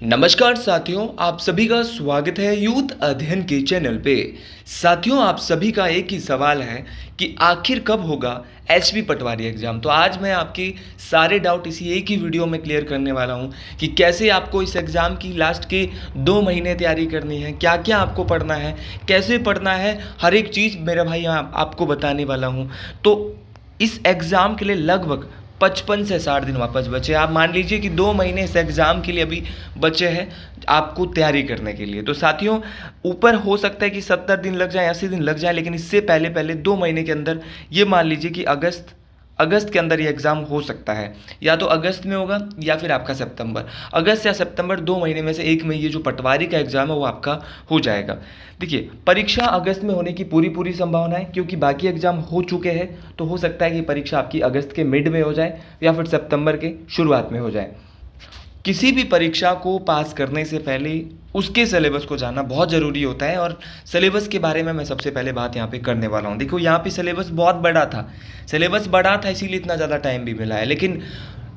नमस्कार साथियों, आप सभी का स्वागत है यूथ अध्ययन के चैनल पे। साथियों, आप सभी का एक ही सवाल है कि आखिर कब होगा एचपी पटवारी एग्ज़ाम। तो आज मैं आपके सारे डाउट इसी एक ही वीडियो में क्लियर करने वाला हूं कि कैसे आपको इस एग्ज़ाम की लास्ट के 2 महीने तैयारी करनी है, क्या क्या आपको पढ़ना है, कैसे पढ़ना है, हर एक चीज़ मेरे भाई आपको बताने वाला हूँ। तो इस एग्ज़ाम के लिए लगभग 55 से 60 दिन वापस बचे। आप मान लीजिए कि 2 महीने इस एग्ज़ाम के लिए अभी बचे हैं आपको तैयारी करने के लिए। तो साथियों, ऊपर हो सकता है कि 70 दिन लग जाए, 80 दिन लग जाए, लेकिन इससे पहले पहले 2 महीने के अंदर ये मान लीजिए कि अगस्त के अंदर ये एग्ज़ाम हो सकता है। या तो अगस्त में होगा या फिर आपका सितंबर। अगस्त या सितंबर 2 महीने में से एक में ये जो पटवारी का एग्ज़ाम है वो आपका हो जाएगा। देखिए, परीक्षा अगस्त में होने की पूरी संभावना है, क्योंकि बाकी एग्ज़ाम हो चुके हैं। तो हो सकता है कि परीक्षा आपकी अगस्त के मिड में हो जाए या फिर सितंबर के शुरुआत में हो जाए। किसी भी परीक्षा को पास करने से पहले उसके सिलेबस को जानना बहुत ज़रूरी होता है, और सिलेबस के बारे में मैं सबसे पहले बात यहाँ पे करने वाला हूँ। देखो, यहाँ पे सिलेबस बहुत बड़ा था। सिलेबस बड़ा था इसीलिए इतना ज़्यादा टाइम भी मिला है, लेकिन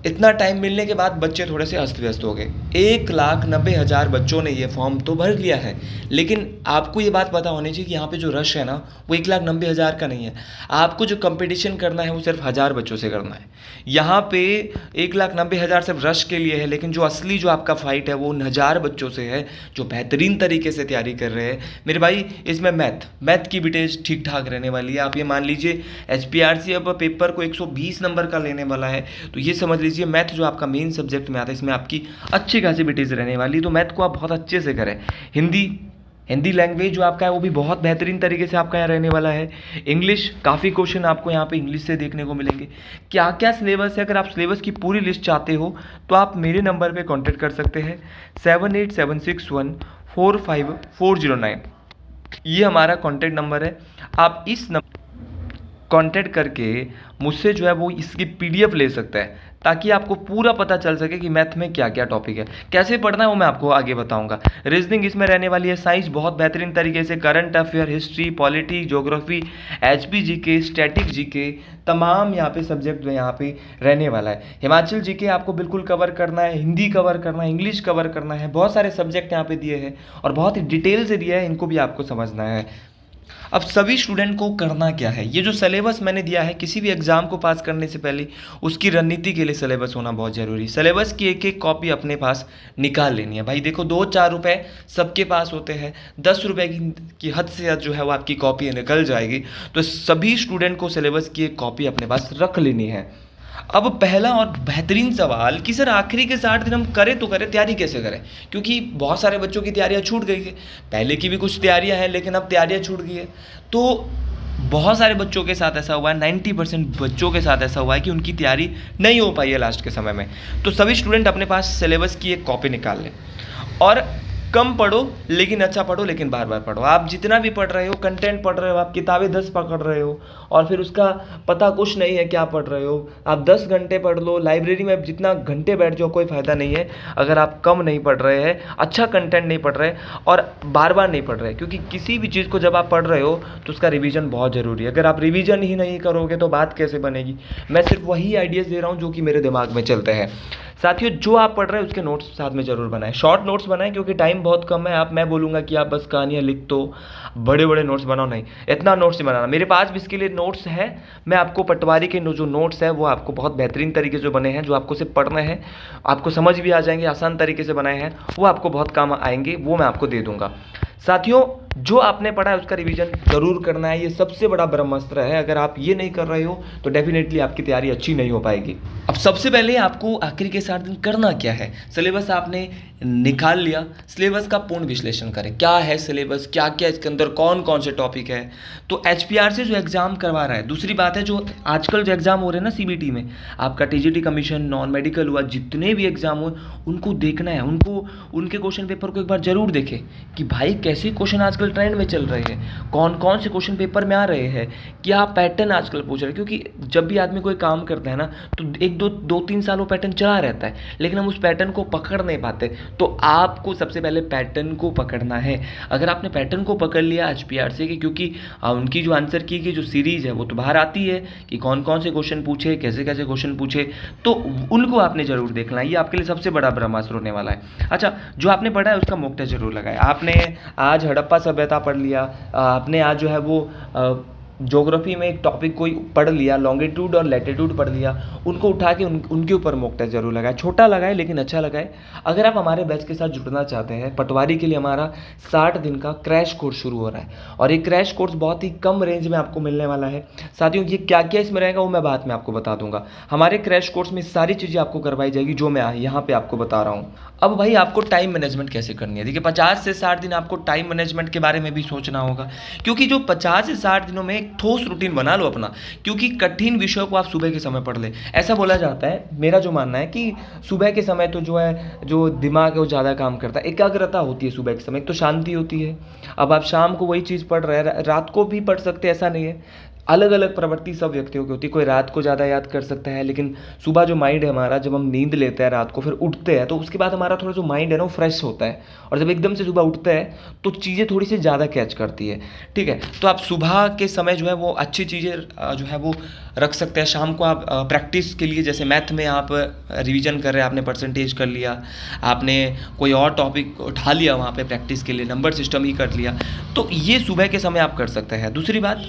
इतना टाइम मिलने के बाद बच्चे थोड़े से अस्त व्यस्त हो गए। 1,90,000 बच्चों ने ये फॉर्म तो भर लिया है, लेकिन आपको ये बात पता होनी चाहिए कि यहाँ पे जो रश है ना, वो 1,90,000 का नहीं है। आपको जो कंपटीशन करना है वो सिर्फ 1,000 बच्चों से करना है। यहाँ पे 1,90,000 सिर्फ रश के लिए है, लेकिन जो असली जो आपका फाइट है वो उन 1,000 बच्चों से है जो बेहतरीन तरीके से तैयारी कर रहे हैं। मेरे भाई, इसमें मैथ की बिटेज ठीक ठाक रहने वाली है। आप ये मान लीजिए HPRC अब पेपर को 120 नंबर का लेने वाला है, तो ये समझ लीजिए मैथ जो आपका मेन सब्जेक्ट में आता है, इसमें आपकी अच्छी खासी बिटेज रहने वाली है। तो मैथ को आप बहुत अच्छे से करें। हिंदी लैंग्वेज जो आपका है वो भी बहुत बेहतरीन तरीके से आपका यहाँ रहने वाला है। इंग्लिश, काफ़ी क्वेश्चन आपको यहाँ पे इंग्लिश से देखने को मिलेंगे। क्या क्या सिलेबस है, अगर आप सिलेबस की पूरी लिस्ट चाहते हो तो आप मेरे नंबर पे कांटेक्ट कर सकते हैं 7876145409। ये हमारा कांटेक्ट नंबर है। आप इस कांटेक्ट करके मुझसे जो है वो इसकी PDF ले सकता है, ताकि आपको पूरा पता चल सके कि मैथ में क्या क्या टॉपिक है, कैसे पढ़ना है वो मैं आपको आगे बताऊंगा। रीजनिंग इसमें रहने वाली है, साइंस बहुत बेहतरीन तरीके से, current affair, history, polity, geography, HP GK, static GK, तमाम यहाँ पे सब्जेक्ट यहाँ पे रहने वाला है। हिमाचल GK आपको बिल्कुल कवर करना है, हिंदी कवर करना है, इंग्लिश कवर करना है। बहुत सारे सब्जेक्ट यहाँ पे दिए हैं और बहुत ही डिटेल से दिया है, इनको भी आपको समझना है। अब सभी स्टूडेंट को करना क्या है, ये जो सिलेबस मैंने दिया है, किसी भी एग्ज़ाम को पास करने से पहले उसकी रणनीति के लिए सिलेबस होना बहुत ज़रूरी है। सिलेबस की एक एक कॉपी अपने पास निकाल लेनी है। भाई देखो, 2-4 रुपये सबके पास होते हैं, 10 रुपये की हद से हद जो है वो आपकी कॉपी निकल जाएगी। तो सभी स्टूडेंट को सिलेबस की एक कॉपी अपने पास रख लेनी है। अब पहला और बेहतरीन सवाल कि सर आखिरी के 60 दिन हम करें तो करें, तैयारी कैसे करें, क्योंकि बहुत सारे बच्चों की तैयारियां छूट गई है। पहले की भी कुछ तैयारियां हैं, लेकिन अब तैयारियां छूट गई है। तो बहुत सारे बच्चों के साथ ऐसा हुआ है, 90% बच्चों के साथ ऐसा हुआ है कि उनकी तैयारी नहीं हो पाई है लास्ट के समय में। तो सभी स्टूडेंट अपने पास सिलेबस की एक कॉपी निकाल लें और कम पढ़ो लेकिन अच्छा पढ़ो, लेकिन बार बार पढ़ो। आप जितना भी पढ़ रहे हो, कंटेंट पढ़ रहे हो, आप किताबें 10 पकड़ रहे हो और फिर उसका पता कुछ नहीं है क्या पढ़ रहे हो, आप 10 घंटे पढ़ लो, लाइब्रेरी में जितना घंटे बैठ जाओ, कोई फ़ायदा नहीं है अगर आप कम नहीं पढ़ रहे हैं, अच्छा कंटेंट नहीं पढ़ रहे और बार बार नहीं पढ़ रहे। क्योंकि किसी भी चीज़ को जब आप पढ़ रहे हो तो उसका रिवीजन बहुत ज़रूरी है। अगर आप रिवीजन ही नहीं करोगे तो बात कैसे बनेगी। मैं सिर्फ वही आइडियाज़ दे रहा हूँ जो कि मेरे दिमाग में चलते हैं। साथियों, जो आप पढ़ रहे हैं उसके नोट्स साथ में ज़रूर बनाएं, शॉर्ट नोट्स बनाएं, क्योंकि टाइम बहुत कम है। मैं बोलूँगा कि आप बस कहानियाँ लिख दो, बड़े बड़े नोट्स बनाओ नहीं, इतना नोट्स नहीं बनाना। मेरे पास भी इसके लिए नोट्स है। मैं आपको पटवारी के जो नोट्स है वो आपको बहुत बेहतरीन तरीके से बने हैं, जो आपको सिर्फ पढ़ने हैं, आपको समझ भी आ जाएंगे, आसान तरीके से बनाए हैं, वो आपको बहुत काम आएंगे, वो मैं आपको दे दूँगा। साथियों, जो आपने पढ़ा है उसका रिवीजन जरूर करना है, ये सबसे बड़ा ब्रह्मास्त्र है। अगर आप ये नहीं कर रहे हो तो डेफिनेटली आपकी तैयारी अच्छी नहीं हो पाएगी। अब सबसे पहले आपको आखिरी के 60 दिन करना क्या है, सिलेबस आपने निकाल लिया, सिलेबस का पूर्ण विश्लेषण करें। क्या है सिलेबस, क्या क्या इसके अंदर कौन कौन से टॉपिक है। तो HPRC जो एग्ज़ाम करवा रहा है, दूसरी बात है जो आजकल जो एग्ज़ाम हो रहे हैं ना CBT में, आपका TGT कमीशन, नॉन मेडिकल हुआ, जितने भी एग्ज़ाम हो उनको देखना है, उनके क्वेश्चन पेपर को एक बार जरूर देखें कि भाई कैसे क्वेश्चन आजकल आजकल ट्रेंड में चल रहे हैं, कौन कौन से क्वेश्चन पेपर में आ रहे हैं, क्या पैटर्न आजकल पूछ रहे हैं। क्योंकि जब भी आदमी कोई काम करता है ना, तो एक दो तीन साल वो पैटर्न चला रहता है, लेकिन हम उस पैटर्न को पकड़ नहीं पाते। तो आपको सबसे पहले पैटर्न को पकड़ना है। अगर आपने पैटर्न को पकड़ लिया HPRC की, क्योंकि उनकी जो आंसर की जो सीरीज़ है वो तो बाहर आती है कि कौन कौन से क्वेश्चन पूछे, कैसे कैसे क्वेश्चन पूछे, तो उनको आपने ज़रूर देखना है। ये आपके लिए सबसे बड़ा ब्रह्मास्त्र होने वाला है। अच्छा, जो आपने पढ़ा है उसका मोक टेस्ट जरूर लगाए। आपने आज हड़प्पा सभ्यता पढ़ लिया, आपने आज जो है वो ज्योग्राफी में एक टॉपिक कोई पढ़ लिया, लॉन्गिट्यूड और लैटिट्यूड पढ़ लिया, उनको उठा के उनके ऊपर मॉक टेस्ट जरूर लगाए। छोटा लगाए लेकिन अच्छा लगाए। अगर आप हमारे बैच के साथ जुड़ना चाहते हैं, पटवारी के लिए हमारा 60 दिन का क्रैश कोर्स शुरू हो रहा है, और ये क्रैश कोर्स बहुत ही कम रेंज में आपको मिलने वाला है। साथियों, ये क्या क्या इसमें रहेगा वो मैं बाद में आपको बता दूंगा। हमारे क्रैश कोर्स में सारी चीज़ें आपको करवाई जाएगी जो मैं यहाँ पे आपको बता रहा हूँ। अब भाई, आपको टाइम मैनेजमेंट कैसे करनी है। देखिए, 50 से 60 दिन आपको टाइम मैनेजमेंट के बारे में भी सोचना होगा, क्योंकि जो 50 से 60 दिनों में एक ठोस रूटीन बना लो अपना। क्योंकि कठिन विषयों को आप सुबह के समय पढ़ ले। ऐसा बोला जाता है, मेरा जो मानना है कि सुबह के समय तो जो है, जो दिमाग है वो ज़्यादा काम करता है, एकाग्रता होती है सुबह के समय, एक तो शांति होती है। अब आप शाम को वही चीज़ पढ़ रहे हैं, रात को भी पढ़ सकते हैं, ऐसा नहीं है। अलग अलग प्रवृत्ति सब व्यक्तियों की होती है। कोई रात को ज़्यादा याद कर सकता है, लेकिन सुबह जो माइंड है हमारा, जब हम नींद लेते हैं रात को, फिर उठते हैं, तो उसके बाद हमारा थोड़ा जो माइंड है ना वो फ्रेश होता है, और जब एकदम से सुबह उठते हैं तो चीज़ें थोड़ी सी ज़्यादा कैच करती है। ठीक है, तो आप सुबह के समय जो है वो अच्छी चीज़ें जो है वो रख सकते हैं। शाम को आप प्रैक्टिस के लिए, जैसे मैथ में आप रिवीजन कर रहे हैं, आपने परसेंटेज कर लिया, आपने कोई और टॉपिक उठा लिया वहाँ पे प्रैक्टिस के लिए, नंबर सिस्टम ही कर लिया, तो ये सुबह के समय आप कर सकते हैं। दूसरी बात,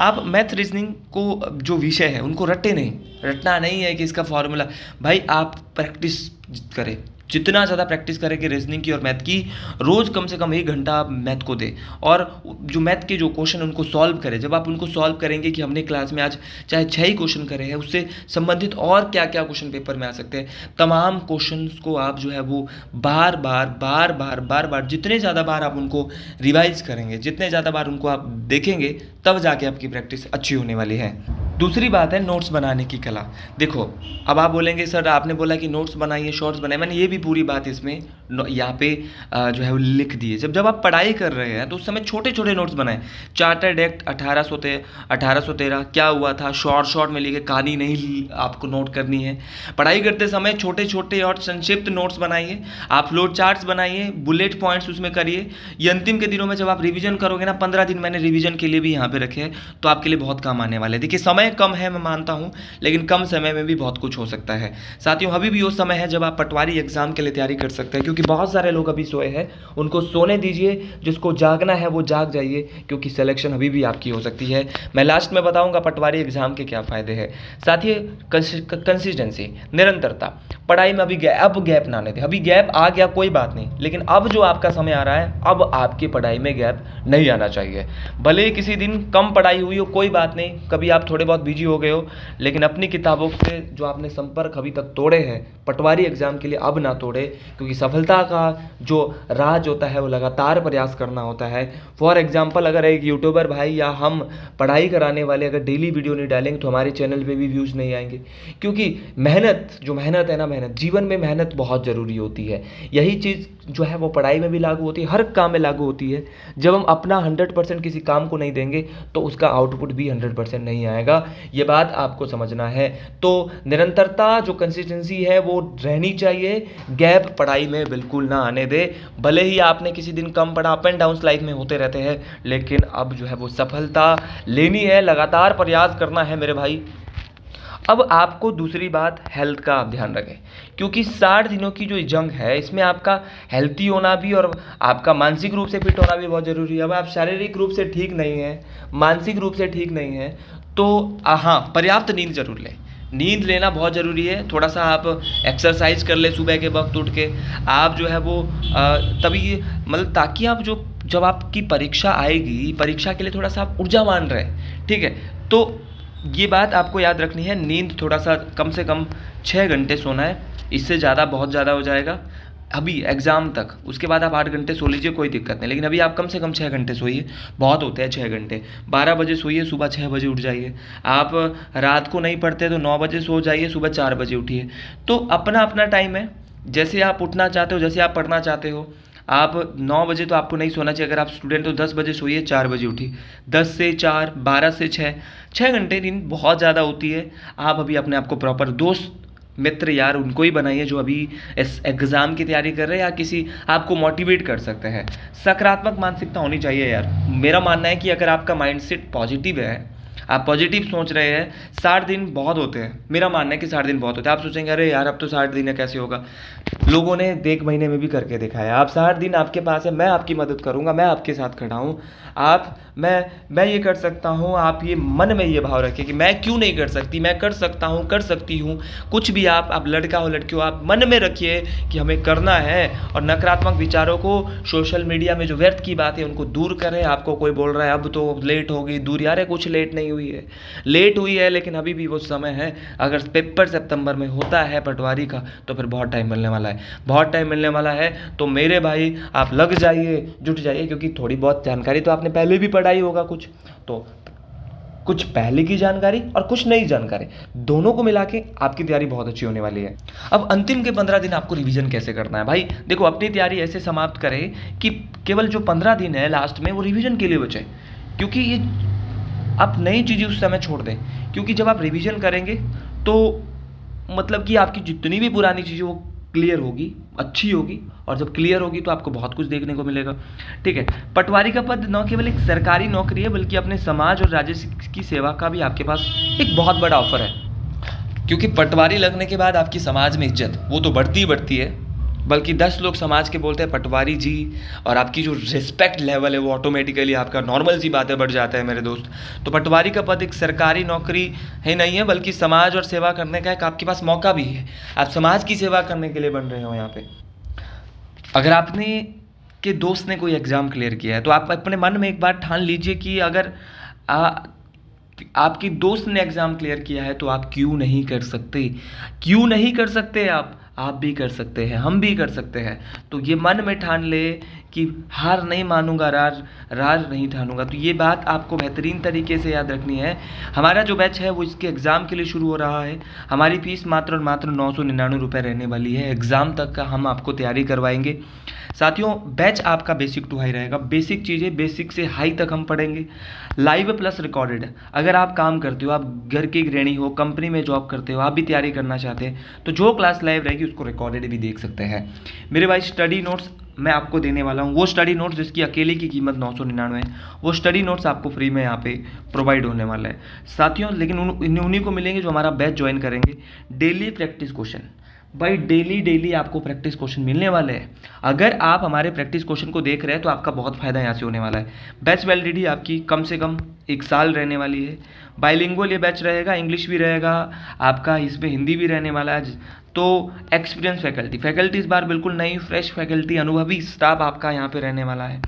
आप मैथ रीजनिंग को जो विषय है उनको रटे नहीं। रटना नहीं है कि इसका फॉर्मूला, भाई आप प्रैक्टिस करें, जितना ज़्यादा प्रैक्टिस करेंगे रीजनिंग की और मैथ की, रोज़ कम से कम 1 घंटा आप मैथ को दें, और जो मैथ के जो क्वेश्चन उनको सॉल्व करें। जब आप उनको सॉल्व करेंगे कि हमने क्लास में आज चाहे 6 ही क्वेश्चन करे हैं, उससे संबंधित और क्या क्या क्वेश्चन पेपर में आ सकते हैं, तमाम क्वेश्चंस को आप जो है वो बार बार जितने ज़्यादा बार आप उनको रिवाइज करेंगे, जितने ज़्यादा बार उनको आप देखेंगे, तब जाके आपकी प्रैक्टिस अच्छी होने वाली है। दूसरी बात है नोट्स बनाने की कला। देखो, अब आप बोलेंगे सर आपने बोला कि नोट्स बनाइए, शॉर्ट्स बनाइए, मैंने ये भी पूरी बात इसमें यहाँ पे जो है वो लिख दी है। जब आप पढ़ाई कर रहे हैं तो उस समय छोटे छोटे नोट्स बनाएं। चार्टर्ड एक्ट 1813 क्या हुआ था, शॉर्ट में लिखे, कहानी नहीं आपको नोट करनी है। पढ़ाई करते समय छोटे छोटे और संक्षिप्त नोट्स बनाइए, आप फ्लो चार्ट्स बनाइए, बुलेट पॉइंट्स उसमें करिए। ये अंतिम के दिनों में जब आप रिवीजन करोगे ना, 15 दिन मैंने रिवीजन के लिए भी यहाँ पे रखे हैं, तो आपके लिए बहुत काम आने वाले हैं। देखिए, समय कम है मैं मानता हूँ, लेकिन कम समय में भी बहुत कुछ हो सकता है। साथियों, अभी भी वो समय है जब आप पटवारी एग्जाम के लिए तैयारी कर सकते हैं, क्योंकि बहुत सारे लोग अभी सोए हैं, उनको सोने दीजिए। जिसको जागना है वो जाग जाइए, क्योंकि सिलेक्शन अभी भी आपकी हो सकती है। मैं लास्ट में बताऊंगा पटवारी एग्जाम के क्या फायदे हैं। साथियों, कंसिस्टेंसी, निरंतरता, पढ़ाई में अभी अब गैप ना आने दें। अभी गैप आ गया कोई बात नहीं, लेकिन अब जो आपका समय आ रहा है, अब आपकी पढ़ाई में गैप नहीं आना चाहिए। भले ही किसी दिन कम पढ़ाई हुई हो, कोई बात नहीं, कभी आप थोड़े बहुत बिजी हो गए हो, लेकिन अपनी किताबों से जो आपने संपर्क अभी तक तोड़े हैं पटवारी एग्जाम के लिए, अब ना तोड़े। क्योंकि सफलता का जो राज होता है वो लगातार प्रयास करना होता है। फॉर एग्जाम्पल, अगर एक यूट्यूबर भाई या हम पढ़ाई कराने वाले अगर डेली वीडियो नहीं डालेंगे तो हमारे चैनल पे भी व्यूज़ नहीं आएंगे। क्योंकि मेहनत है ना, मेहनत, जीवन में मेहनत बहुत ज़रूरी होती है। यही चीज़ जो है वो पढ़ाई में भी लागू होती है, हर काम में लागू होती है। जब हम अपना 100% किसी काम को नहीं देंगे तो उसका आउटपुट भी 100% नहीं आएगा। ये बात आपको समझना है। तो निरंतरता, जो कंसिस्टेंसी है वो रहनी चाहिए। गैप पढ़ाई में बिल्कुल ना आने दे। भले ही आपने किसी दिन कम पढ़ा, अप एंड डाउन्स लाइफ में होते रहते हैं, लेकिन अब जो है वो सफलता लेनी है, लगातार प्रयास करना है मेरे भाई। अब आपको दूसरी बात, हेल्थ का आप ध्यान रखें, क्योंकि 60 दिनों की जो जंग है इसमें आपका हेल्थी होना भी और आपका मानसिक रूप से फिट होना भी बहुत ज़रूरी है। अब आप शारीरिक रूप से ठीक नहीं हैं, मानसिक रूप से ठीक नहीं हैं, तो हाँ, पर्याप्त नींद जरूर लें। नींद लेना बहुत ज़रूरी है। थोड़ा सा आप एक्सरसाइज कर ले सुबह के वक्त उठ के, आप जो है वो तभी मतलब, ताकि आप जब आपकी परीक्षा आएगी, परीक्षा के लिए थोड़ा सा आप ऊर्जावान रहे। ठीक है, तो ये बात आपको याद रखनी है। नींद थोड़ा सा कम से कम 6 घंटे सोना है, इससे ज़्यादा बहुत ज़्यादा हो जाएगा अभी एग्ज़ाम तक। उसके बाद आप 8 घंटे सो लीजिए, कोई दिक्कत नहीं, लेकिन अभी आप कम से कम 6 घंटे सोइए, बहुत होते हैं 6 घंटे। 12 बजे सोइए, सुबह 6 बजे उठ जाइए। आप रात को नहीं पढ़ते तो 9 बजे सो जाइए, सुबह 4 बजे उठिए। तो अपना अपना टाइम है, जैसे आप उठना चाहते हो, जैसे आप पढ़ना चाहते हो, आप 9 बजे तो आपको नहीं सोना चाहिए। अगर आप स्टूडेंट तो 10 बजे सोइए, 4 बजे उठिए। 10 से 4, 12 से 6, 6 घंटे नींद बहुत ज़्यादा होती है। आप अभी अपने आप को प्रॉपर दोस्त मित्र यार उनको ही बनाइए जो अभी इस एग्ज़ाम की तैयारी कर रहे हैं या किसी आपको मोटिवेट कर सकते हैं। सकारात्मक मानसिकता होनी चाहिए यार। मेरा मानना है कि अगर आपका माइंडसेट पॉजिटिव है, आप पॉजिटिव सोच रहे हैं, 60 दिन बहुत होते हैं। मेरा मानना है कि 60 दिन बहुत होते हैं। आप सोचेंगे अरे यार अब तो 60 दिन है, कैसे होगा। लोगों ने 1 महीने में भी करके दिखाया। आप 60 दिन आपके पास है, मैं आपकी मदद करूंगा, मैं आपके साथ खड़ा हूँ। आप मैं ये कर सकता हूँ। आप ये मन में ये भाव रखें कि मैं क्यों नहीं कर सकती, मैं कर सकता हूँ, कर सकती हूँ। कुछ भी आप लड़का हो लड़की हो, आप मन में रखिए कि हमें करना है। और नकारात्मक विचारों को, सोशल मीडिया में जो व्यर्थ की बात है उनको दूर करें। आपको कोई बोल रहा है अब तो लेट होगी, दूर यार है, कुछ लेट नहीं हुई है। लेट हुई है लेकिन अभी भी वो समय है। अगर पेपर सितंबर में होता है पटवारी का तो फिर बहुत टाइम मिलने वाला है, बहुत टाइम मिलने वाला है। तो मेरे भाई आप लग जाइए, जुट जाइए, क्योंकि थोड़ी बहुत जानकारी तो आपने पहले भी पढ़ा ही होगा कुछ, तो कुछ पहले की जानकारी और कुछ नई जानकारी दोनों को मिला के आपकी तैयारी बहुत अच्छी होने वाली है। अब अंतिम के 15 दिन आपको रिवीजन कैसे करना है भाई। देखो, अपनी तैयारी ऐसे समाप्त करें कि केवल जो 15 दिन है लास्ट में वो रिवीजन के लिए बचे, क्योंकि ये आप नई चीज़ें उस समय छोड़ दें। क्योंकि जब आप रिवीजन करेंगे तो मतलब कि आपकी जितनी भी पुरानी चीज़ें वो क्लियर होगी, अच्छी होगी। और जब क्लियर होगी तो आपको बहुत कुछ देखने को मिलेगा। ठीक है, पटवारी का पद न केवल एक सरकारी नौकरी है बल्कि अपने समाज और राज्य की सेवा का भी आपके पास एक बहुत बड़ा ऑफर है। क्योंकि पटवारी लगने के बाद आपकी समाज में इज्जत वो तो बढ़ती ही बढ़ती है, बल्कि 10 लोग समाज के बोलते हैं पटवारी जी, और आपकी जो रिस्पेक्ट लेवल है वो ऑटोमेटिकली आपका नॉर्मल सी बातें बढ़ जाता है मेरे दोस्त। तो पटवारी का पद एक सरकारी नौकरी है नहीं है, बल्कि समाज और सेवा करने का एक आपके पास मौका भी है। आप समाज की सेवा करने के लिए बन रहे हो यहाँ पे। अगर आपने के दोस्त ने कोई एग्ज़ाम क्लियर किया है तो आप अपने मन में एक बार ठान लीजिए कि अगर आपकी दोस्त ने एग्ज़ाम क्लियर किया है तो आप क्यों नहीं कर सकते। क्यों नहीं कर सकते आप भी कर सकते हैं, हम भी कर सकते हैं। तो ये मन में ठान ले कि हार नहीं मानूंगा, रार नहीं ठानूंगा। तो ये बात आपको बेहतरीन तरीके से याद रखनी है। हमारा जो बैच है वो इसके एग्ज़ाम के लिए शुरू हो रहा है। हमारी फ़ीस मात्र और मात्र 999 रुपये रहने वाली है। एग्ज़ाम तक का हम आपको तैयारी करवाएंगे। साथियों, बैच आपका बेसिक टू हाई रहेगा। बेसिक चीज़ें बेसिक से हाई तक हम पढ़ेंगे, लाइव प्लस रिकॉर्डेड। अगर आप काम करते हो, आप घर की गृहिणी हो, कंपनी में जॉब करते हो, आप भी तैयारी करना चाहते हैं तो जो क्लास लाइव रहेगी उसको रिकॉर्डेड भी देख सकते हैं। मेरे भाई स्टडी नोट्स मैं आपको देने वाला हूँ। वो स्टडी नोट्स जिसकी अकेले की कीमत 999 है, वो स्टडी नोट्स आपको फ्री में यहाँ पे प्रोवाइड होने वाला है साथियों। लेकिन उन्हीं को मिलेंगे जो हमारा बैच ज्वाइन करेंगे। डेली प्रैक्टिस क्वेश्चन भाई, डेली आपको प्रैक्टिस क्वेश्चन मिलने वाले हैं। अगर आप हमारे प्रैक्टिस क्वेश्चन को देख रहे हैं तो आपका बहुत फ़ायदा यहाँ से होने वाला है। बैच वैलिडिटी आपकी कम से कम 1 साल रहने वाली है। बाइलिंगुअल ये बैच रहेगा, इंग्लिश भी रहेगा आपका, इसमें हिंदी भी रहने वाला है। तो एक्सपीरियंस फैकल्टी इस बार बिल्कुल नई फ्रेश फैकल्टी, अनुभवी स्टाफ आपका यहाँ पे रहने वाला है,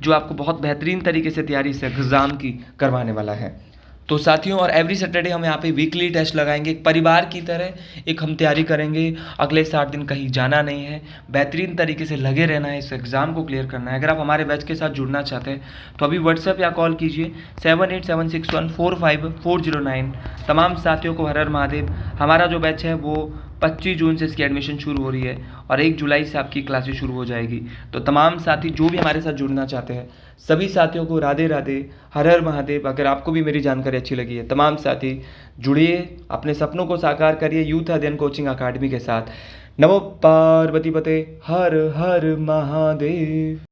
जो आपको बहुत बेहतरीन तरीके से तैयारी से एग्ज़ाम की करवाने वाला है। तो साथियों, और एवरी सैटरडे हम यहाँ पे वीकली टेस्ट लगाएंगे। एक परिवार की तरह एक हम तैयारी करेंगे। अगले 60 दिन कहीं जाना नहीं है, बेहतरीन तरीके से लगे रहना है, इस एग्ज़ाम को क्लियर करना है। अगर आप हमारे बैच के साथ जुड़ना चाहते हैं तो अभी व्हाट्सएप या कॉल कीजिए 7876145409। तमाम साथियों को हर हर महादेव। हमारा जो बैच है वो 25 जून से इसकी एडमिशन शुरू हो रही है और 1 जुलाई से आपकी क्लासेस शुरू हो जाएगी। तो तमाम साथी जो भी हमारे साथ जुड़ना चाहते हैं, सभी साथियों को राधे राधे, हर हर महादेव। अगर आपको भी मेरी जानकारी अच्छी लगी है, तमाम साथी जुड़िए, अपने सपनों को साकार करिए यूथ अध्ययन कोचिंग अकाडमी के साथ। नमो पार्वती पते, हर हर महादेव।